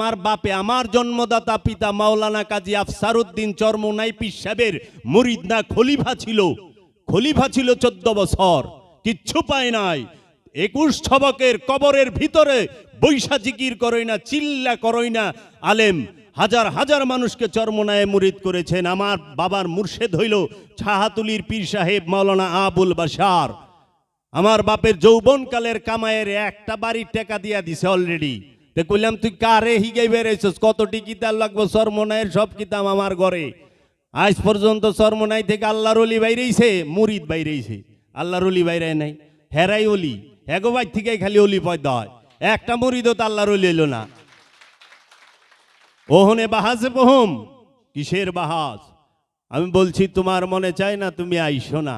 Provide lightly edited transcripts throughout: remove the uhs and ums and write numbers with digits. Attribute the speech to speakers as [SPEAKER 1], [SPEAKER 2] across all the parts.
[SPEAKER 1] আমার বাপে, আমার জন্মদাতা পিতা মাওলানা কাজী আফসারউদ্দিন চরমোনাই পীর সাহেবের মুরিদ না, খলিফা ছিল। খলিফা ছিল 14 বছর, কিচ্ছু পায় নাই। 21 ছবকের কবরের ভিতরে বৈশা জিকির করই না, চিল্লা করই না। আলেম হাজার হাজার মানুষকে চরমোনায়ে মুরিদ করেছেন। আমার বাবার মুর্শেদ হইল ছাহাতুলির পীর সাহেব মাওলানা আবুল বাশার। আমার বাপের যৌবনকালের কামায়ের একটা বাড়ির টাকা দিয়া দিছে অলরেডি। তো কইলাম তুই কারে হিগাই বেড়াইছস, কতটি কিতাব লাগবো? চরমোনায়ের সব কিতাব আমার ঘরে। আজ পর্যন্ত চরমোনাই থেকে আল্লাহর ওলি বাইরেইছে, মুরিদ বাইরেইছে, আল্লাহর ওলি বাইরে নাই। হেরাই ওলি, এগোবাই থেকে খালি ওলি পয়দা হয়, একটা মুরিদও তো আল্লাহর ওলি এলো না। ওহনে বাহাজে বহম, কিসের বাহাজ? আমি বলছি তোমার মনে চায় না, তুমি আইসো না।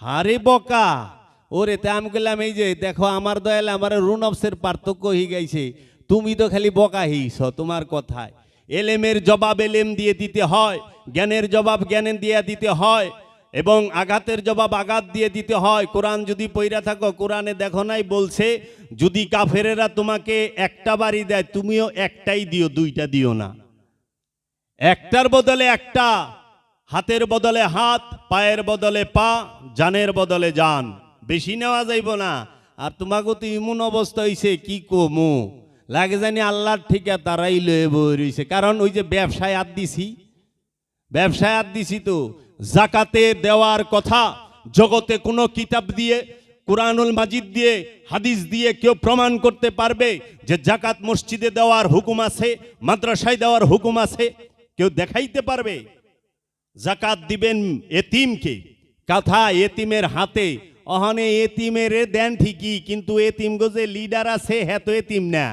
[SPEAKER 1] হারে বকা, ওরে তে আমি গেলাম, এই যে দেখো আমার দয়াল আমার রুনফসের পার্থক্য হয়ে গেছে, তুমি তো খালি বকা হইছ তোমার কথায়। এলেমের জবাব এলেম দিয়ে দিতে হয়, জ্ঞানের জবাব জ্ঞান দিয়ে দিতে হয়, এবং আঘাতের জবাব আঘাত দিয়ে দিতে হয়। কোরআন যদি পইরা থাকো, কোরআনে দেখো নাই বলছে, যদি কাফেরেরা তোমাকে একটা বাড়ি দেয়, তুমিও একটাই দিও, দুইটা দিও না। একটার বদলে একটা, হাতের বদলে হাত, পায়ের বদলে পা, জানের বদলে জান, বেশি নেওয়া যাইব না। আর তোমাকে তো ইমন অবস্থা হইছে, কি কমু লাগে জানি আল্লাহর ঠিকা তারাই লয়ে বই রইছে। কারণ ওই যে ব্যবসায় আদ দিছি, ব্যবসায় আদ দিছি তো। জাকাতে দেওয়ার কথা জগতে কোনো কিতাব দিয়ে, কুরআনুল মাজিদ দিয়ে, হাদিস দিয়ে কেউ প্রমাণ করতে পারবে যে জাকাত মসজিদে দেওয়ার হুকুম আছে, মাদ্রাসায় দেওয়ার হুকুম আছে? কেউ দেখাইতে পারবে? জাকাত দিবেন এতিমকে, কথা এতিমের হাতে। অহনে এতিমের দেন ঠিকই, কিন্তু এতিম গো যে লিডার আছে হ্যাঁ তো এতিম না,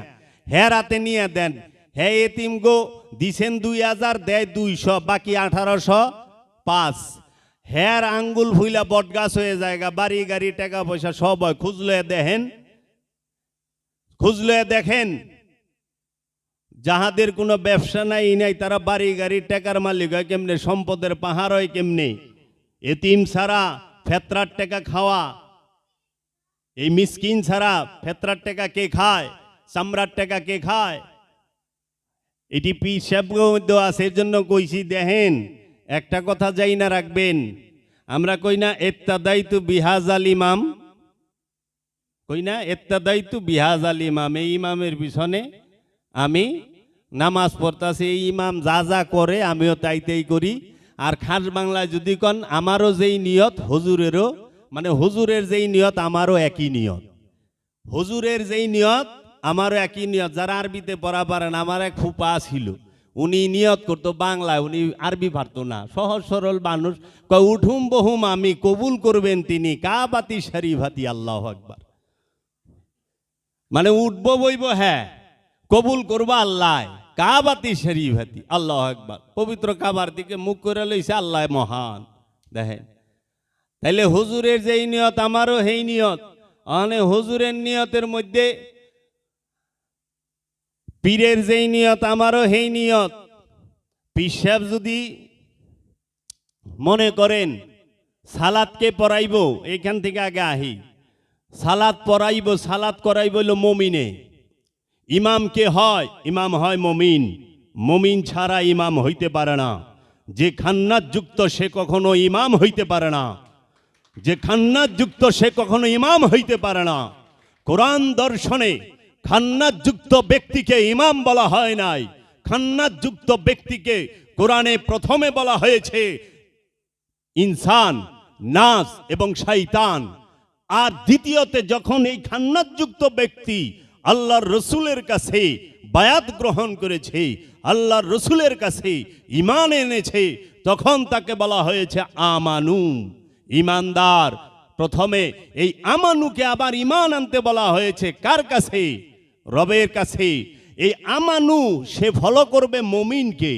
[SPEAKER 1] হ্যাঁ রাতে নিয়ে দেন। হ্যাঁ এতিম গো দিছেন 2000, দেয় 200, বাকি 1805। হ্যার আঙ্গুল ফুইলা বটগাছ হয়ে জায়গা, বাড়ি গাড়ি টাকা পয়সা সব হয়। খুঁজলে দেখেন, খুঁজলে দেখেন, যাহাদের কোনো ব্যবসা নাই নাই তারা বাড়ি গাড়ি টাকার মালিক হয় কেমনে, সম্পদের পাহাড় হয় কেমনে? এতিম ছাড়া ফেতরার টাকা খাওয়া, এই মিসকিন ছাড়া ফেতরার টাকা কে খায়? চামড়ার টাকা কে খায়? এটি পীর সাহেবের মধ্যে আছে। এর জন্য কইছি, দেখেন একটা কথা যাই না রাখবেন, আমরা কই না ইত্তাদাইতু বিহাজাল ইমাম, কই না ইত্তাদাইতু বিহাজাল ইমাম, এই ইমামের পিছনে আমি নামাজ পড়তাছি, এই ইমাম যা যা করে আমিও তাইতেই করি। আর খাস বাংলায় যদি কন, আমারও যেই নিয়ত হুজুরেরও, মানে হুজুরের যেই নিয়ত আমারও একই নিয়ত, হুজুরের যেই নিয়ত আমারও একই নিয়ত। যারা আরবিতে পড়া পারেন, আমার এক ফুপা ছিল, উনি নিয়ত করতো বাংলায়, উনি আরবি পারতো না, সহজ সরল মানুষ। কয় উঠুম বহুম আমি, কবুল করবেন তিনি, কাবাতি শরীফাতি, আল্লাহু আকবার। মানে উঠবো বইব, হ্যাঁ কবুল করবো আল্লাহ, কাবাতি শরীফাতি, আল্লাহু আকবার। পবিত্র কাবার দিকে মুখ করে লইছে, আল্লাহ মহান। দেখেন তাইলে হুজুরের যেই নিয়ত আমারও সেই নিয়ত। মানে হুজুরের নিয়তের মধ্যে পীরের যেই নিয়ত আমারও সেই নিয়ত। পীর সাহেব যদি মনে করেন সালাদকে পড়াইব, এখান থেকে আগে আহি, সালাদ পড়াইব, সালাদ করাইব হইল মমিনে। ইমাম কে হয়? ইমাম হয় মমিন। মমিন ছাড়া ইমাম হইতে পারে না। যে খান্নাত যুক্ত সে কখনো ইমাম হইতে পারে না, যে খান্নাত যুক্ত সে কখনো ইমাম হইতে পারে না। কোরআন দর্শনে খান্নাত যুক্ত ব্যক্তিকে ইমাম বলা হয় নাই। খান্নাত যুক্ত ব্যক্তিকে কোরআনে প্রথমে বলা হয়েছে ইনসান, নাস এবং শয়তান। আর দ্বিতীয়তে যখন এই খান্নাত যুক্ত ব্যক্তি আল্লাহর রসুলের কাছে বায়াত গ্রহণ করেছে, আল্লাহর রসুলের কাছে ঈমান এনেছে, তখন তাকে বলা হয়েছে আমানু, ঈমানদার। প্রথমে এই আমানুকে আবার ঈমান আনতে বলা হয়েছে কার কাছে? রবের কাছে। এই আমানু সে ফলো করবে মুমিনকে।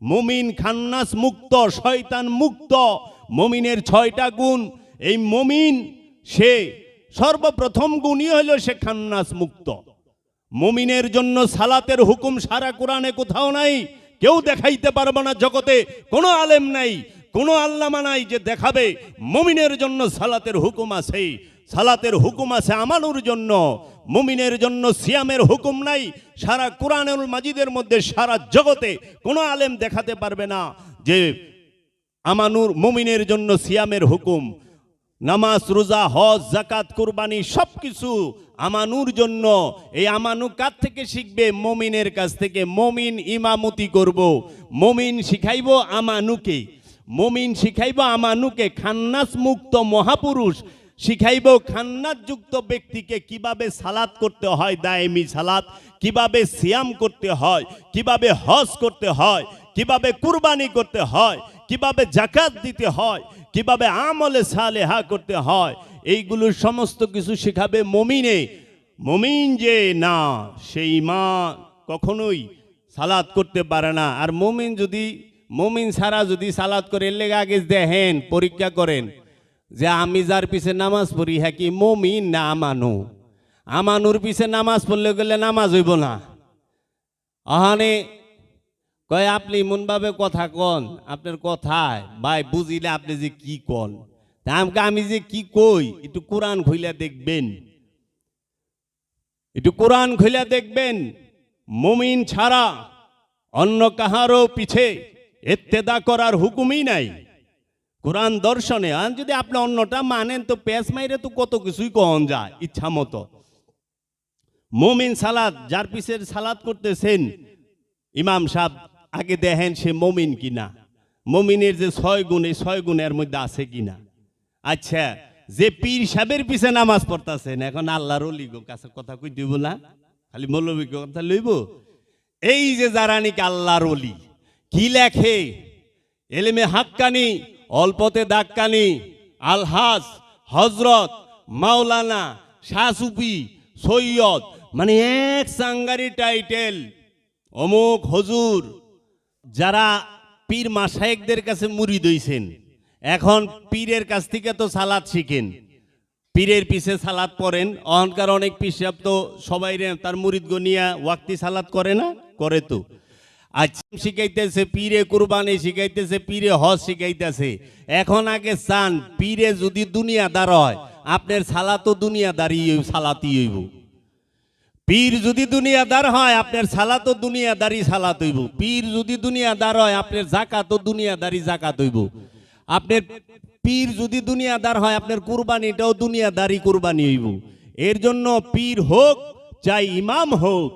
[SPEAKER 1] মুমিন খান্নাস মুক্ত, শয়তান মুক্ত। মুমিনের 6টা গুণ। এই মুমিন সে সর্বপ্রথম গুণই হইল সে খান্নাস মুক্ত। মুমিনের জন্য সালাতের হুকুম সারা কোরআনে কোথাও নাই। কেউ দেখাইতে পারবে না, জগতে কোনো আলেম নাই, কোনো আল্লামা নাই যে দেখাবে মুমিনের জন্য সালাতের হুকুম আছে। সালাতের হুকুম আছে আমানুর জন্য। মুমিনের জন্য সিয়ামের হুকুম নাই। সারা কুরআনুল মাজিদের মধ্যে সারা জগতে কোনো আলেম দেখাতে পারবে না যে আমানুর মুমিনের জন্য সিয়ামের হুকুম। নামাজ, রোজা, হজ, যাকাত, কুরবানি সবকিছু আমানুর জন্য। এই আমানু কার থেকে শিখবে? মুমিনের কাছ থেকে। মুমিন ইমামতি করব, মুমিন শিখাইব আমানুকে, মুমিন শিখাইব আমানুকে। খান্নাস মুক্ত মহাপুরুষ শিখাইব খান্নাস যুক্ত ব্যক্তিকে কিভাবে সালাত করতে হয়, দায়েমি সালাত, কিভাবে সিয়াম করতে হয়, কিভাবে হজ করতে হয়, কিভাবে কুরবানি করতে হয়, কিভাবে যাকাত দিতে হয়, কিভাবে আমলে সালেহা করতে হয়। এইগুলো সমস্ত কিছু শেখাবে মুমিনে। মুমিন যে না, সেই মা কখনোই সালাত করতে পারে না। আর মুমিন ছাড়া যদি সালাত করে, এর লেগে আগে দেখেন, পরীক্ষা করেন যে আমি যার পিছে নামাজ পড়ি হ্যাঁ কি মুমিন না আমানু। আমানুর পিছে নামাজ পড়লে গেলে নামাজ হইব না। আহানে কয় আপনি মনভাবে কথা কন, আপনার কথায় ভাই বুঝিলে আপনি যে কি কন, আমি যে কি কই একটু কোরআন খুইলা দেখবেন, একটু কোরআন খুইলা দেখবেন। মুমিন ছাড়া অন্য কাহারও পিছে ইত্তেদা করার হুকুমই নাই কোরআন দর্শনে। আর যদি আপনি অন্যটা মানেন তো পেঁচ মাইরে তো কত কিছুই কন যায় ইচ্ছা মতো। মুমিন সালাত, যার পিছে সালাত করতেছেন ইমাম সাহেব, আগে দেখেন সে মুমিন কিনা। মুমিনের যে 6 গুণ, এই 6 গুণের মধ্যে আছে কিনা। আচ্ছা, যে পীর সাহেবের পিছে নামাজ পড়তেছেন, এখন আল্লাহর ওলি কাছে কথা কই দিব না, খালি মৌলবী কথা লইব। এই যে যারা নাকি আল্লাহর ওলি, কি লেখে এলেমে হাক্কানি, অল্পতে দাক্কানি, আলহাজ, হজরত, মাওলানা, শাহসুফি, সৈয়দ, মানে এক সাঙ্গারি টাইটেল, অমুক হুজুর। যারা পীর মাশায়েখদের কাছে মুরিদ হইছেন, এখন পীরের কাছ থেকে তো সালাত শিখেন, পীরের পিছে সালাত পড়েন। অহংকার অনেক পীর সাহেব তো সবাই তার মুরিদ গনিয়া ওয়াক্তি সালাত করে না, করে তো। আচ্ছা, শিখাইতেছে পীরে কুরবানি শিখাইতেছে, পীরে হজ শিখাইতেছে। এখন আগে চান পীরে যদি দুনিয়াদার হয়, আপনার সালাতও দুনিয়াদারি সালাতি হইব। পীর যদি দুনিয়াদার হয়, আপনার সালাতও দুনিয়াদারি সালাত হইব। পীর যদি দুনিয়াদার হয়, আপনার যাকাতও দুনিয়াদারি যাকাত হইব। আপনার পীর যদি দুনিয়াদার হয়, আপনার কুরবানিটাও দুনিয়াদারি কুরবানি হইব। এর জন্য পীর হোক চাই ইমাম হোক,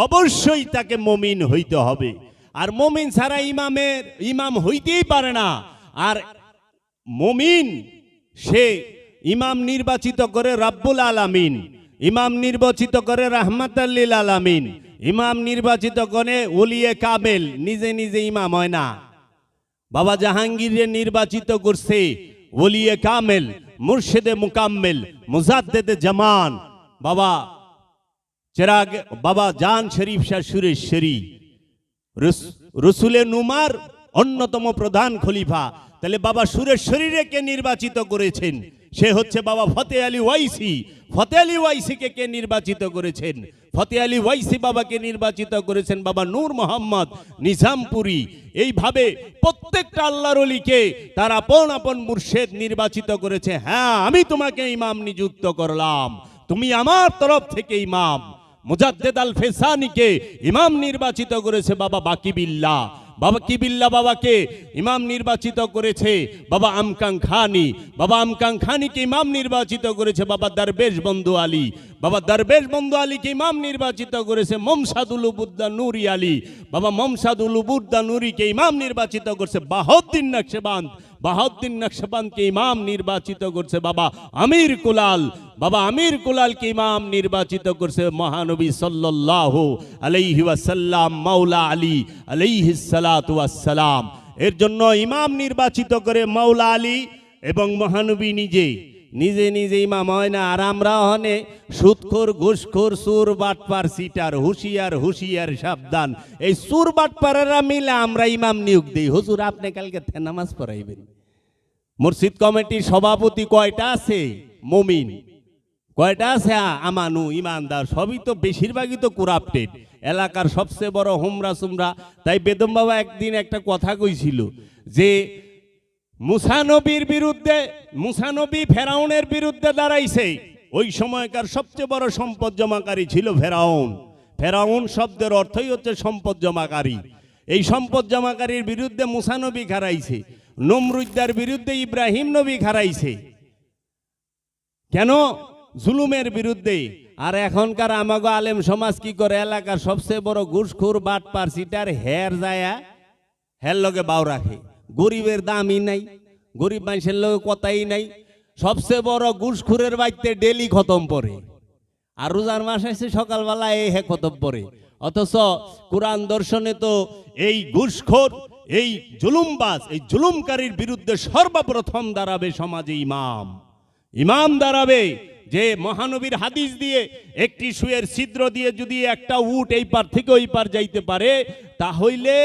[SPEAKER 1] অবশ্যই তাকে মুমিন হইতে হবে। আর মুমিন ছাড়া ইমাম হইতেই পারে না। আর মুমিন সে ইমাম নির্বাচিত করে রাব্বুল আলামিন, ইমাম নির্বাচিত করে রাহমাতাল লিল আলামিন, ইমাম নির্বাচিত করে ওলিয়ে কামেল। নিজে নিজে ইমাম হয় না। বাবা জাহাঙ্গীরের নির্বাচিত করছে ওলিয়ে কামেল, মুর্শিদে মুকাম্মেল, মুজাদ্দেদে জামান, বাবা চেরাগ, বাবা জান শরীফ শাহ সুরেশ্বরী, রসুলের নুমার অন্যতম প্রধান খলিফা। তাহলে বাবা সুরেশ্বরীরে কে নির্বাচিত করেছেন? সে হচ্ছে বাবা ফতে আলী ওয়াইসি। ফতে আলী ওয়াইসিকে কে নির্বাচিত করেছেন? ফতে আলী ওয়াইসি বাবাকে নির্বাচিত করেছেন বাবা নূর মোহাম্মদ নিজামপুরি। এইভাবে প্রত্যেকটা আল্লাহর ওলিকে তার আপন আপন মুর্শেদ নির্বাচিত করেছে। হ্যাঁ, আমি তোমাকে ইমাম নিযুক্ত করলাম, তুমি আমার তরফ থেকে ইমাম। মুজাদ্দেদ আল ফেসানিকে ইমাম নির্বাচিত করেছে বাবা বাকিবিল্লাহ। বাবা কিবিল্লা বাবাকে ইমাম নির্বাচিত করেছে বাবা আমকাং খানি। বাবা আমকাং খানিকে ইমাম নির্বাচিত করেছে বাবা দরবেশ বন্ধু আলী। বাবা দরবেশ বন্ধু আলীকে ইমাম নির্বাচিত করেছে মমসাদুল উবুদ্দা নুরি আলী। বাবা মমসাদুল উবুদ্দা নুরিকে ইমাম নির্বাচিত করছে বাহাউদ্দিন নকশবন্দ। বাহাউদ্দিন নকশবন্দকে ইমাম নির্বাচিত করছে বাবা আমির কুলাল। বাবা আমির কুলালকে ইমাম নির্বাচিত করছে মহানবী সাল্লাল্লাহু আলাইহি ওয়াসাল্লাম, মাওলা আলী আলাইহিস সালাতু ওয়াস সালাম। এর জন্য ইমাম নির্বাচিত করে মাওলা আলী এবং মহানবী নিজে নিজে নিজে ইমাম হয় না। আর আমরা হনে সুদখোর, ঘুষখোর, সুর, বাটপার, সিটার, হুঁশিয়ার হুঁশিয়ার সাবধান। এই সুর বাটপারেরা মিলে আমরা ইমাম নিয়োগ দিই। হুজুর আপনি কালকে নামাজ পড়াইবেন। মসজিদ কমিটির সভাপতি কয়টা আছে? মুমিন। কয়টা আছে? আমানু, ইমানদার। সবই তো বেশিরভাগই তো কুরাপ্টেড। এলাকার সবচেয়ে বড় হোমরা সুমরা। তাই বেদম বাবা একদিন একটা কথা কইছিল যে মুসা নবীর বিরুদ্ধে, মুসা নবী ফেরাউনের বিরুদ্ধে দাঁড়াইছে, ওই সময়কার সবচেয়ে বড় সম্পদ জমাকারী ছিল ফেরাউন। ফেরাউন শব্দের অর্থই হচ্ছে সম্পদ জমাকারী। এই সম্পদ জমাকারীর বিরুদ্ধে মুসা নবী খারাইছে, নমরুদ্দার বিরুদ্ধে ইব্রাহিম নবী খারাইছে। কেন? জুলুমের বিরুদ্ধে। আর এখনকার আমাগো আলেম সমাজ কি করে? এলাকার সবচেয়ে বড় ঘুষখোর বাটপার সিটার হের যায়া হের লগে বাউ রাখে। গরিবের দামই নাই, গরিব মানুষের লগে কথাই নাই। সবচেয়ে বড় ঘুষখোরের বাড়িতে ডেলি খতম পড়ে, আর রোজার মাস আছে সকালবেলা এই হে খতম পড়ে। অথচ কোরআন দর্শনে তো এই ঘুষখোর, এই জুলুমবাজ, এই জুলুমকারীর বিরুদ্ধে সর্বপ্রথম দাঁড়াবে সমাজে ইমাম। ইমাম দাঁড়াবে যে মহানবীর হাদিস দিয়ে একটি সুয়ের ছিদ্র দিয়ে যদি একটা উট এই পার থেকে ওই পার যাইতে পারে, তাহলে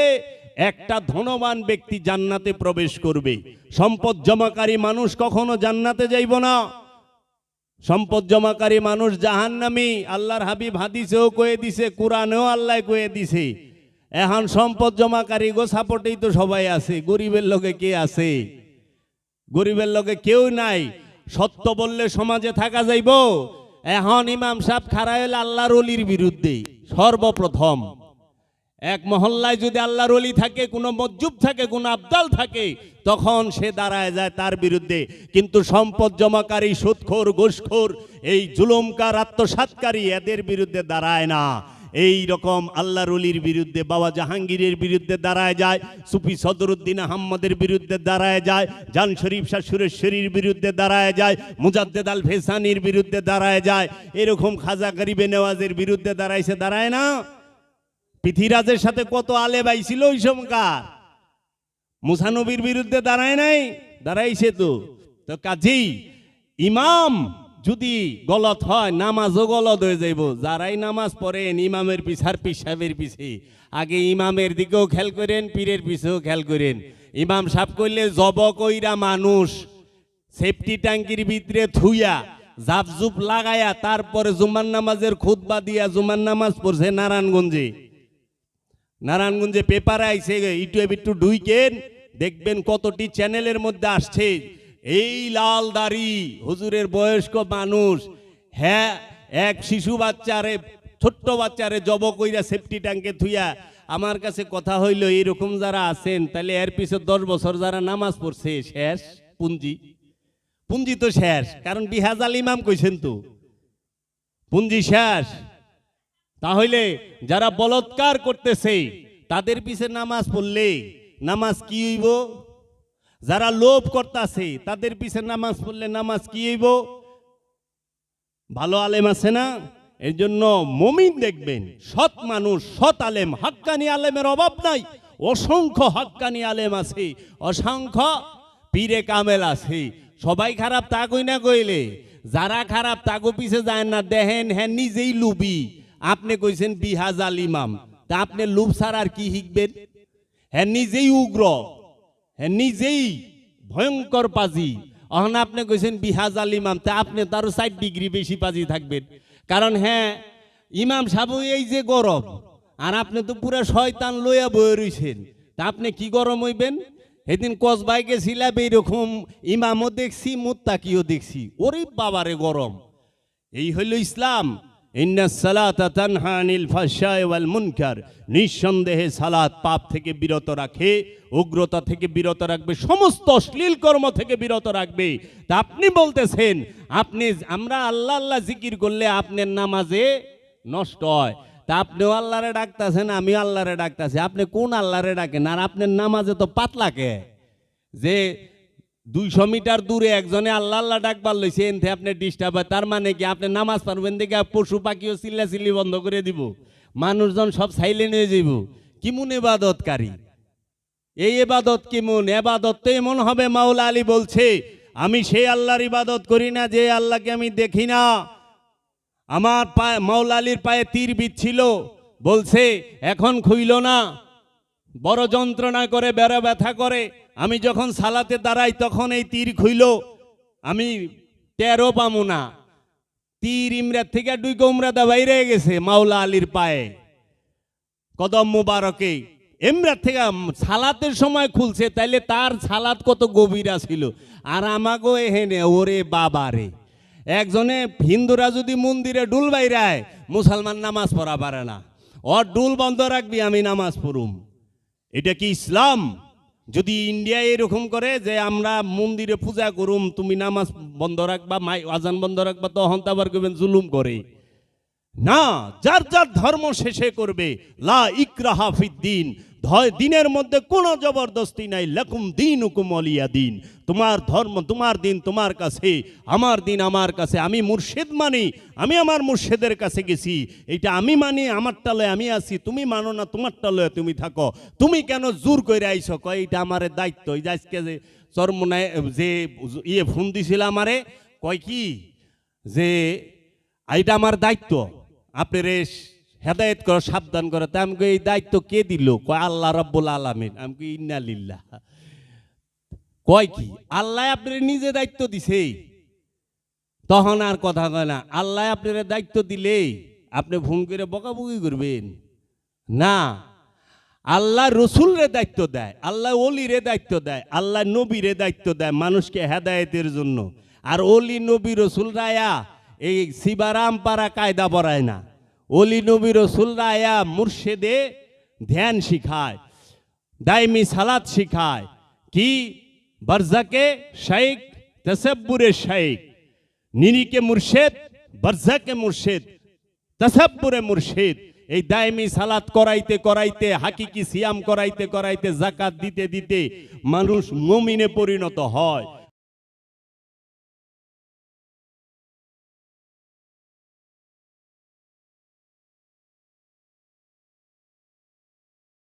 [SPEAKER 1] একটা ধনবান ব্যক্তি জান্নাতে প্রবেশ করবে। সম্পদ জমাকারী মানুষ কখনো জান্নাতে যাইব না। সম্পদ জমাকারী মানুষ জাহান্নামী। আল্লাহর হাবিব হাদিসেও কয়ে দিছে, কোরআনেও আল্লাহ কয়ে দিছে। এখন সম্পদ জমাকারী গো সাপোর্টেই তো সবাই আছে, গরিবের লোকে কে আছে? গরিবের লোকে কেউ নাই। সত্য বললে সমাজে থাকা যাইব? এখন ইমাম সাহেব খাড়া হইল আল্লাহর ওলির বিরুদ্ধে সর্বপ্রথম। এক মহল্লায় যদি আল্লাহর ওলি থাকে, কোনো মজ্জুব থাকে, কোনো আবদাল থাকে, তখন সে দাঁড়ায় যায় তার বিরুদ্ধে। কিন্তু সম্পদ জমাকারী, সুদখোর, ঘুষখোর, এই জুলুমকার, আত্মসাৎকারী, এদের বিরুদ্ধে দাঁড়ায় না। এই রকম আল্লাহর ওলির বিরুদ্ধে, বাবা জাহাঙ্গীরের বিরুদ্ধে দাঁড়ায় যায়, সুফি সদরুদ্দিন আহমদের বিরুদ্ধে দাঁড়ায় যায়, জান শরীফ শাহ সুরেশ্বরীর বিরুদ্ধে দাঁড়ায় যায়, মুজাদ্দেদ আল ফেসানির বিরুদ্ধে দাঁড়ায় যায়। এরকম খাজা গরিবে নেওয়াজের বিরুদ্ধে দাঁড়াইছে, দাঁড়ায় না? পৃথিরাজের সাথে কত আলেম আইছিল ওই সময়কার, মুসা নবীর বিরুদ্ধে দাঁড়ায় নাই? দাঁড়াইছে তো। তো কাজেই ইমাম যদি গলত হয়, নামাজও গলত হয়ে যাইব। যারাই নামাজ পড়েন ইমামের পিছার পিসাবের পিছে, আগে ইমামের দিকেও খেয়াল করেন, পীরের পিছেও খেয়াল করেন। ইমাম সাহেব কইলে জব কইরা মানুষ সেফটি ট্যাঙ্কির ভিতরে থুইয়া জাপজুপ লাগায়া তারপরে জুমার নামাজের খুতবা দিয়া জুমার নামাজ পড়ছে নারায়ণগঞ্জে। নারায়ণগঞ্জে পেপারে আইছে, ইউটিউব একটু ঢুইকেন দেখবেন কতটি চ্যানেলের মধ্যে আসছে। এই লাল দাড়ি হুজুরের বয়স্ক মানুষ, হ্যাঁ, এক শিশু বাচ্চারে, ছোট্ট বাচ্চারে জব কইরা সেফটি ট্যাঙ্কে থুইয়া। আমার কাছে কথা হইল, এরকম যারা আছেন তাহলে এর পিছনে 10 বছর যারা নামাজ পড়ছে শেষ পুঞ্জি। পুঞ্জি তো শেষ, কারণ বিহাজাল ইমাম কইছেন তো পুঞ্জি শেষ। তাহলে যারা বলৎকার করতেছে তাদের পিছে নামাজ পড়লে নামাজ কি হইব? যারা লোভ করতেছে তাদের পিছে নামাজ পড়লে নামাজ কি হইব? ভালো আলেম আছে না? এর জন্য মুমিন দেখবেন সৎ মানুষ, সৎ আলেম, হাক্কানি আলেমের অভাব নাই। অসংখ্য হাক্কানি আলেম আছে, অসংখ্য পীরে কামেল আছে। সবাই খারাপ তা কই না কইলে, যারা খারাপ তাগো পিছে যায় না। দেখেন হ্যাঁ নিজেই লুবি। আপনি কইছেন বিহাজাল ইমাম, তা আপনি লুব ছাড়া আর কি শিখবেন? হ্যাঁ নিজেই উগ্র, হ্যাঁ নিজেই ভয়ঙ্কর পাজি। এখন আপনি কইছেন বিহাজাল ইমাম, তা আপনি তারও 4 ডিগ্রি বেশি পাজি থাকবেন। কারণ হ্যাঁ ইমাম সাহেব এই যে গরম, আর আপনি তো পুরো শয়তান লইয়া বয়ে রইছেন, তা আপনি কি গরম হইবেন? সেদিন কসবাই গেছিলাম, এইরকম ইমামও দেখছি, মুত্তাকিও দেখছি, ওরে বাবারে গরম। এই হইল ইসলাম। ইন্নাস সালাতা তানহা আনিল ফাহশাই ওয়াল মুনকার। নিঃসন্দেহে সালাত পাপ থেকে বিরত রাখে, উগ্রতা থেকে বিরত রাখবে, সমস্ত অশ্লীল কর্ম থেকে বিরত রাখবে। তা আপনি বলতেছেন আমরা আল্লাহ আল্লাহ জিকির করলে আপনার নামাজে নষ্ট হয়। তা আপনিও আল্লাহরে ডাকতেছেন, আমি আল্লাহরে ডাকতেছি। আপনি কোন আল্লাহরে ডাকেন? আর আপনার নামাজে তো পাতলাকে যে 200 মিটার দূরে একজনে আল্লাহ আল্লাহ ডাকবার লইছে, এনতে আপনি ডিস্টার্ব হয়। তার মানে কি আপনি নামাজ পারবেন দেখে পশু পাখিও চিল্লাচিল্লি বন্ধ করে দিব, মানুষজন সব সাইলেন্ট হয়ে যাব? কিমুন এবাদতকারী? এই এবাদত কিমুন? এবাদত তো এমন হবে, মাওলা আলী বলছে, আমি সেই আল্লাহর ইবাদত করি না যে আল্লাহকে আমি দেখি না। আমার পায়ে, মাওলা আলীর পায়ে তীর বিচ্ছিল, বলছে এখন খুইল না, বড় যন্ত্রণা করে, বেড়া ব্যথা করে। আমি যখন সালাতে দাঁড়াই তখন এই তীর খুইল, আমি টেরও পামু না। তীর ইমরাত থেকে 2 গোমরাদা বাইরে গেছে মাওলা আলীর পায়ে, কদম মুবারকে। ইমরাত থেকে সালাতের সময় খুলছে, তাইলে তার সালাত কত গভীরা ছিল। আর আমাগো এহেনে ওরে বাবারে, একজনে হিন্দুরা যদি মন্দিরে ডুল বাইরায় মুসলমান নামাজ পড়া পারে না, ওর ডুল বন্ধ রাখবি আমি নামাজ পড়ুম। এটা কি ইসলাম? যদি ইন্ডিয়া এরকম করে যে আমরা মন্দিরে পূজা করুম, তুমি নামাজ বন্ধ রাখবা, আজান বন্ধ রাখবা, তখন তো আবার করবেন জুলুম করে। না, যার যার ধর্ম শেষে করবে। লা ইকরাহা ফিদ্দিন, দিনের মধ্যে কোনো জবরদস্তি নাই। লাকুম দীনুকুম ওয়ালিয়া দিন, তোমার ধর্ম তোমার দিন তোমার কাছে, আমার দিন আমার কাছে। আমি মুর্শিদ মানি, আমি আমার মুর্শিদের কাছে গেছি, এটা আমি মানি, আমারটা লয়ে আমি আছি, তুমি মানো না, তোমারটা লয়ে তুমি থাকো। তুমি কেন জোর করে আইছো? কয় এটা আমার দায়িত্ব। এই যে আজকে যে চরমনায় যে ফোন দিছিল আমারে, কয় কি যে এটা আমার দায়িত্ব আপনারে হেদায়েত করো, সাবধান করো। তা আমাকে এই দায়িত্ব কে দিল? কয় আল্লাহ রাব্বুল আলামিন। আমাকে ইন্না লিল্লাহ। কয় কি আল্লাহ আপনার নিজে দায়িত্ব দিছে? তখন আর কথা কয় না। আল্লাহ আপনার দায়িত্ব দিলে আপনি ফোন করে বকাবকি করবেন না। আল্লাহ রসুলরে দায়িত্ব দেয়, আল্লাহ ওলিরে দায়িত্ব দেয়, আল্লাহ নবীরে দায়িত্ব দেয় মানুষকে হেদায়েতের জন্য। আর ওলি নবী রসুল রায়া এই শিবারাম পাড়া কায়দা পড়ায় না। ওলি নবী রসুল রায়া মুর্শিদে ধ্যান শিখায়, দাইমি সালাত শিখায়। কি বরজাকে শেখ, তসব্বুরে শেখ, নিরিকে মুর্শিদ, বরজাকে মুর্শিদ, তসব্বুরে মুর্শিদ। এই দাইমি সালাত করাইতে করাইতে, হাকিকি সিয়াম করাইতে করাইতে, যাকাত দিতে দিতে মানুষ মুমিনে পরিণত হয়।